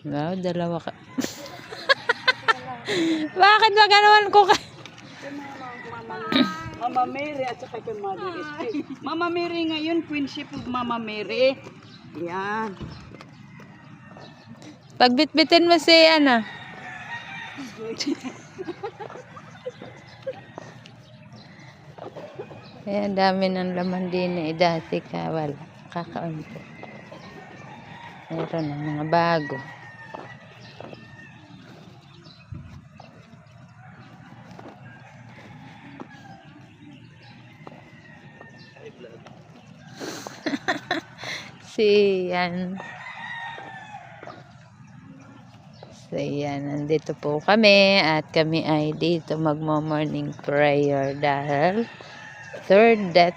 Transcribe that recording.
Wow, dalawa ka. Bakit ba ganawan ko ka? Mama Mary at saka kay Mother SP. Mama Mary ngayon, Queenship of Mama Mary. Yan. Pagbitbitin mo si Ana. Ayan, dami ng laman din eh. Dati ka, wala. Kakaunti. Meron ng mga bago. Yan. So yan, nandito po kami at kami ay dito magmo-morning prayer dahil third death